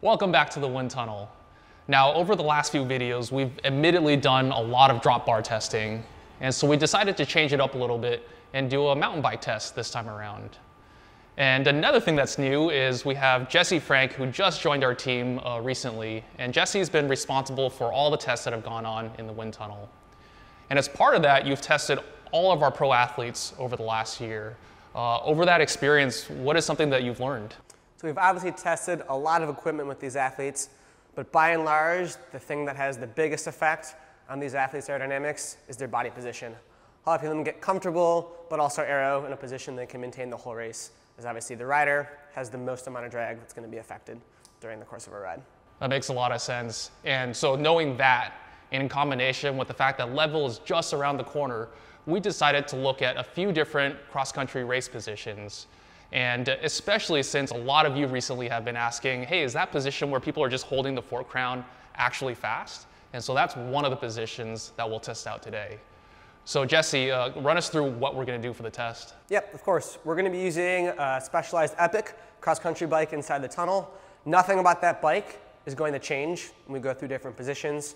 Welcome back to the wind tunnel. Now, over the last few videos, we've admittedly done a lot of drop bar testing, and so we decided to change it up a little bit and do a mountain bike test this time around. And another thing that's new is we have Jesse Frank, who just joined our team recently, and Jesse's been responsible for all the tests that have gone on in the wind tunnel. And as part of that, you've tested all of our pro athletes over the last year. Over that experience, what is something that you've learned? So we've obviously tested a lot of equipment with these athletes, but by and large, the thing that has the biggest effect on these athletes' aerodynamics is their body position. Helping them get comfortable, but also aero in a position they can maintain the whole race, as obviously the rider has the most amount of drag that's going to be affected during the course of a ride. That makes a lot of sense. And so knowing that, in combination with the fact that Leadville is just around the corner, we decided to look at a few different cross-country race positions. And especially since a lot of you recently have been asking, hey, is that position where people are just holding the fork crown actually fast? And so that's one of the positions that we'll test out today. So Jesse, run us through what we're going to do for the test. Yep, of course. We're going to be using a Specialized Epic cross-country bike inside the tunnel. Nothing about that bike is going to change when we go through different positions.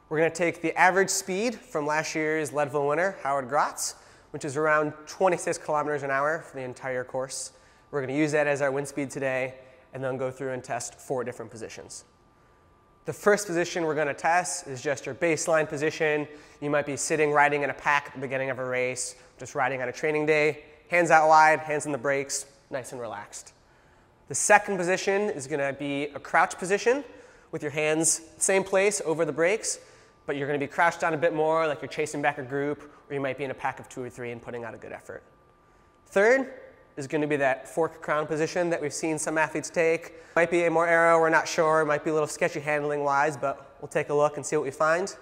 We're going to take the average speed from last year's Leadville winner, Howard Grotz, which is around 26 kilometers an hour for the entire course. We're going to use that as our wind speed today, and then go through and test 4 different positions. The first position we're going to test is just your baseline position. You might be sitting, riding in a pack at the beginning of a race, just riding on a training day, hands out wide, hands on the brakes, nice and relaxed. The second position is going to be a crouch position with your hands same place over the brakes, but you're going to be crouched down a bit more, like you're chasing back a group, or you might be in a pack of 2 or 3 and putting out a good effort. Third is going to be that fork crown position that we've seen some athletes take. Might be a more aero, we're not sure, might be a little sketchy handling wise, but we'll take a look and see what we find.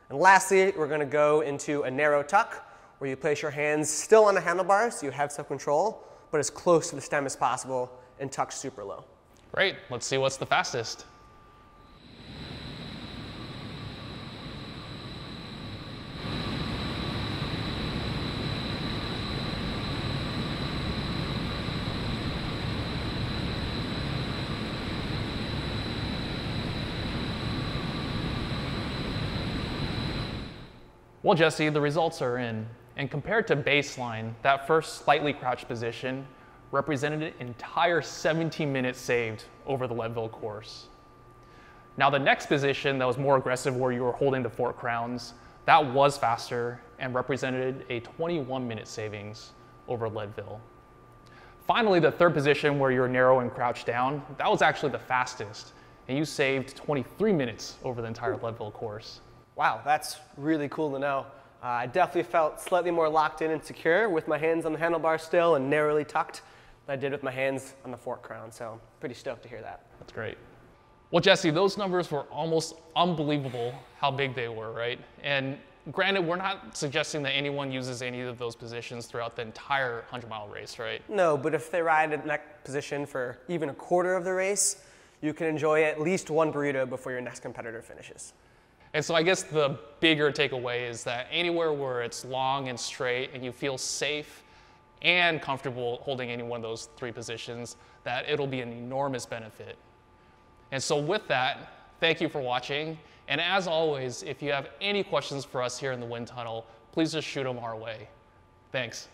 And lastly, we're going to go into a narrow tuck, where you place your hands still on the handlebars, so you have some control, but as close to the stem as possible and tuck super low. Great, let's see what's the fastest. Well, Jesse, the results are in, and compared to baseline, that first slightly crouched position represented an entire 17 minutes saved over the Leadville course. Now, the next position that was more aggressive, where you were holding the fork crowns, that was faster and represented a 21-minute savings over Leadville. Finally, the third position, where you're narrow and crouched down, that was actually the fastest, and you saved 23 minutes over the entire Leadville course. Wow, that's really cool to know. I definitely felt slightly more locked in and secure with my hands on the handlebar still and narrowly tucked than I did with my hands on the fork crown, so I'm pretty stoked to hear that. That's great. Well, Jesse, those numbers were almost unbelievable how big they were, right? And granted, we're not suggesting that anyone uses any of those positions throughout the entire 100-mile race, right? No, but if they ride in that position for even a quarter of the race, you can enjoy at least one burrito before your next competitor finishes. And so I guess the bigger takeaway is that anywhere where it's long and straight and you feel safe and comfortable holding any one of those 3 positions, that it'll be an enormous benefit. And so with that, thank you for watching. And as always, if you have any questions for us here in the wind tunnel, please just shoot them our way. Thanks.